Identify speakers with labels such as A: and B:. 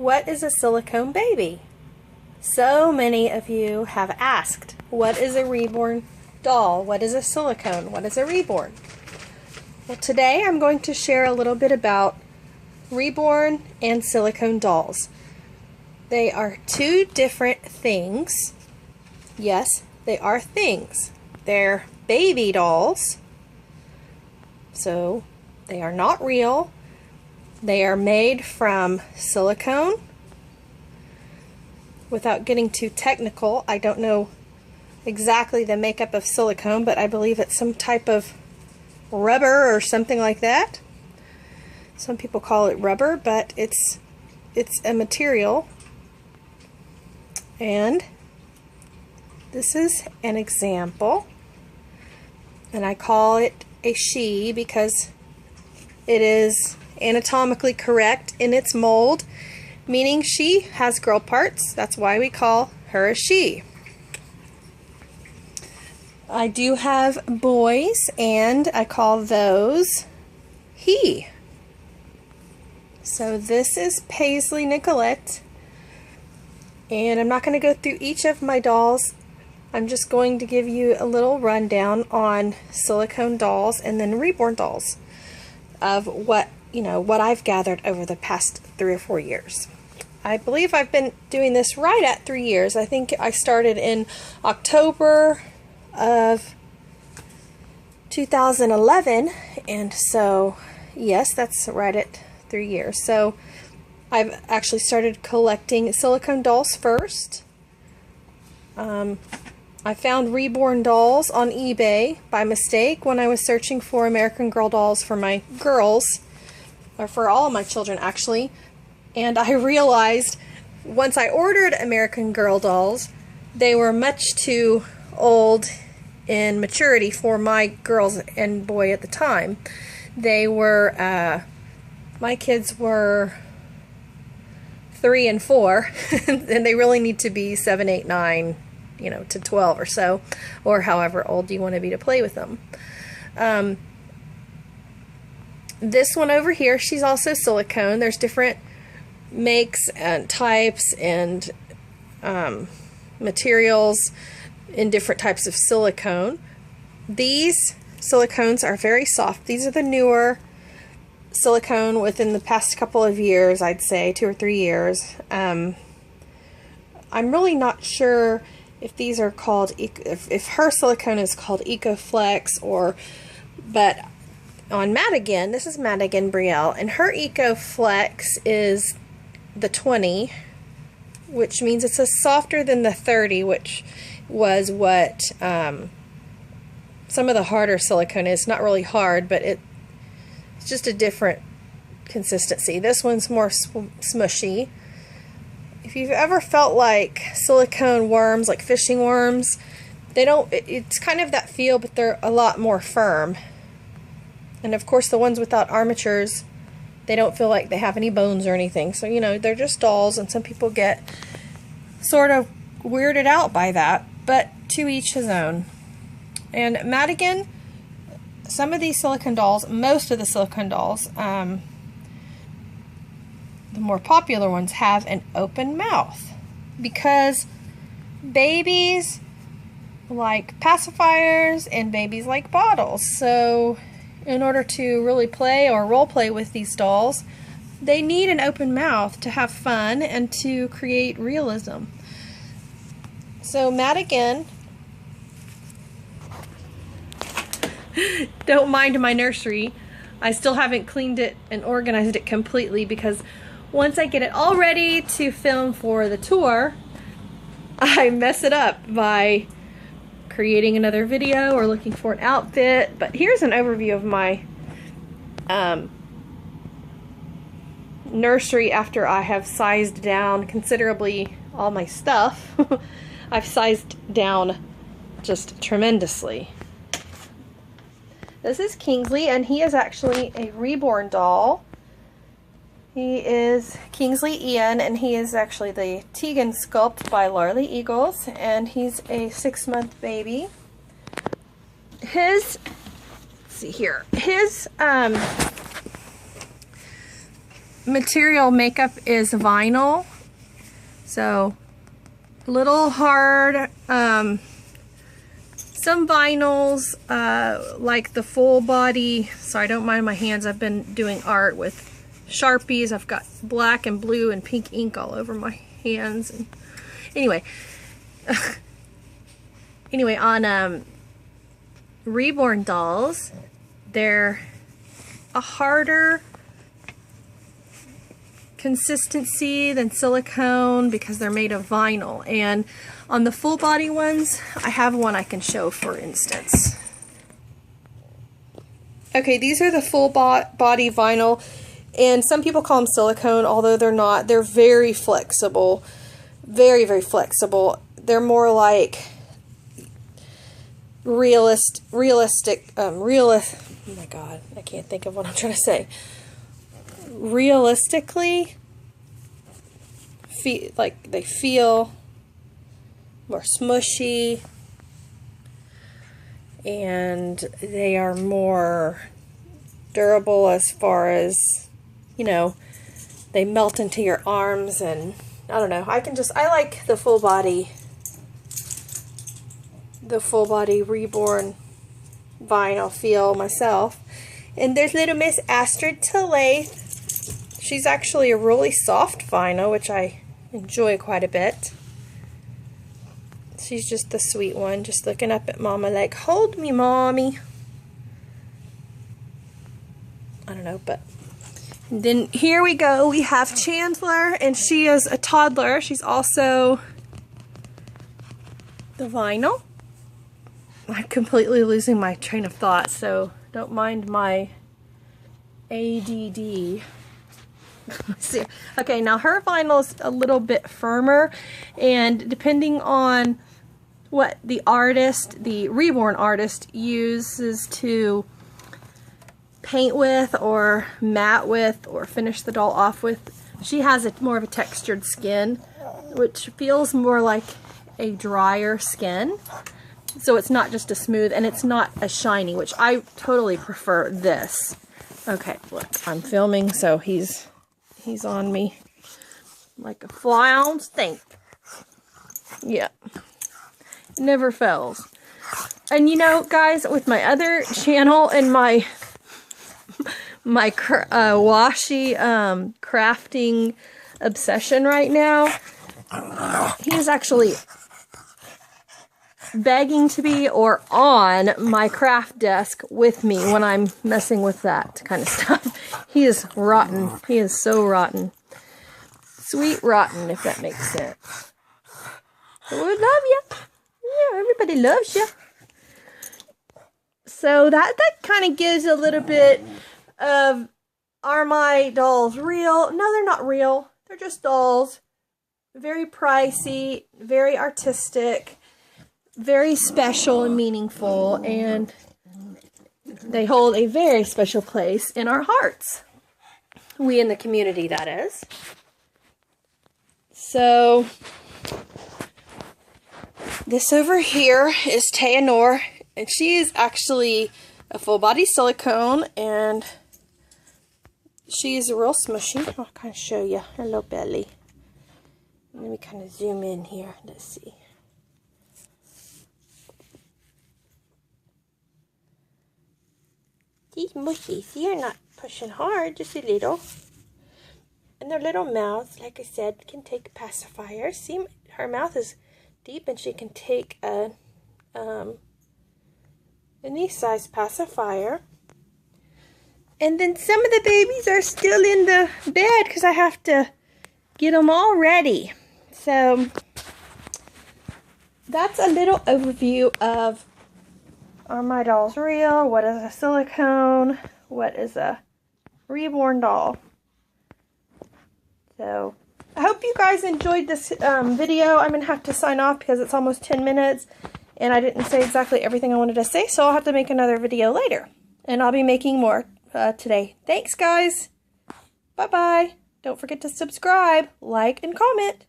A: What is a silicone baby? So many of you have asked, what is a reborn doll? What is a silicone? What is a reborn? Well, today I'm going to share a little bit about reborn and silicone dolls. They are two different things. Yes, they are things. They're baby dolls, so they are not real. They are made from silicone. Without getting too technical, I don't know exactly the makeup of silicone, but I believe it's some type of rubber or something like that. Some people call it rubber, but it's a material. And this is an example, and I call it a she because it is anatomically correct in its mold, meaning she has girl parts. That's why we call her a she. I do have boys, and I call those he. So this is Paisley Nicolette, and I'm not going to go through each of my dolls. I'm just going to give you a little rundown on silicone dolls and then reborn dolls of what I've gathered over the past 3 or 4 years. I believe I've been doing this right at 3 years. I think I started in October of 2011, and so yes, that's right at 3 years. So I've actually started collecting silicone dolls first. I found reborn dolls on eBay by mistake when I was searching for American Girl dolls for my girls, or for all of my children actually, and I realized once I ordered American Girl dolls, they were much too old in maturity for my girls and boy at the time. They were, my kids were 3 and 4, and they really need to be 7, 8, 9, to 12 or so, or however old you want to be to play with them. This one over here, she's also silicone. There's different makes and types and materials in different types of silicone. These silicones are very soft. These are the newer silicone within the past couple of years, I'd say 2 or 3 years. I'm really not sure if these are called, if her silicone is called EcoFlex, but on Madigan, this is Madigan Brielle, and her EcoFlex is the 20, which means it's a softer than the 30, which was what some of the harder silicone is. Not really hard, but it's just a different consistency. This one's more smushy. If you've ever felt like silicone worms, like fishing worms, it's kind of that feel, but they're a lot more firm. And of course the ones without armatures, they don't feel like they have any bones or anything. So, they're just dolls, and some people get sort of weirded out by that, but to each his own. And Madigan, some of these silicone dolls, most of the silicone dolls, the more popular ones, have an open mouth because babies like pacifiers and babies like bottles. So in order to really play or role play with these dolls, they need an open mouth to have fun and to create realism. So Madigan, don't mind my nursery. I still haven't cleaned it and organized it completely because once I get it all ready to film for the tour, I mess it up by creating another video or looking for an outfit. But here's an overview of my nursery after I have sized down considerably all my stuff. I've sized down just tremendously. This is Kingsley, and he is actually a reborn doll. He is Kingsley Ian, and he is actually the Tegan sculpt by Larley Eagles, and he's a 6-month baby. Let's see here, his material makeup is vinyl, so a little hard. Some vinyls, like the full body, sorry, don't mind my hands, I've been doing art with Sharpies. I've got black and blue and pink ink all over my hands. And anyway, on Reborn dolls, they're a harder consistency than silicone because they're made of vinyl. And on the full body ones, I have one I can show, for instance. Okay, these are the full body vinyl, and some people call them silicone, although they're not. They're very flexible, very, very flexible. They're more like realistic, oh my God, I can't think of what I'm trying to say. Realistically, like they feel more smushy, and they are more durable as far as, you know, they melt into your arms, and I don't know, I like the full body Reborn vinyl feel myself. And there's little Miss Astrid Telaith. She's actually a really soft vinyl, which I enjoy quite a bit. She's just the sweet one, just looking up at Mama like, hold me, Mommy. I don't know, but... And then here we go, we have Chandler, and she is a toddler. She's also the vinyl. I'm completely losing my train of thought, so don't mind my ADD. See. Okay, now her vinyl is a little bit firmer, and depending on what the Reborn artist uses to paint with or matte with or finish the doll off with, she has more of a textured skin, which feels more like a drier skin. So it's not just a smooth, and it's not a shiny, which I totally prefer this. Okay, look, I'm filming, so he's on me like a fly on stink. Yeah, never fails. And you know, guys, with my other channel and my washi crafting obsession right now, he's actually begging to be or on my craft desk with me when I'm messing with that kind of stuff. He is rotten. He is so rotten. Sweet rotten, if that makes sense. We love you. Yeah, everybody loves you. So that kind of gives a little bit of, are my dolls real? No, they're not real. They're just dolls. Very pricey, very artistic, very special and meaningful, and they hold a very special place in our hearts. We in the community, that is. So, this over here is Teanor, and she is actually a full body silicone, and she is real smushy. I'll kind of show you her little belly. Let me kind of zoom in here. Let's see. She's mushy. See, you're not pushing hard, just a little. And their little mouths, like I said, can take pacifiers. See, her mouth is deep, and she can take any size pacifier. And then some of the babies are still in the bed because I have to get them all ready. So that's a little overview of, are my dolls real? What is a silicone? What is a Reborn doll? So I hope you guys enjoyed this video. I'm going to have to sign off because it's almost 10 minutes and I didn't say exactly everything I wanted to say, so I'll have to make another video later. And I'll be making more today. Thanks, guys. Bye-bye. Don't forget to subscribe, like, and comment.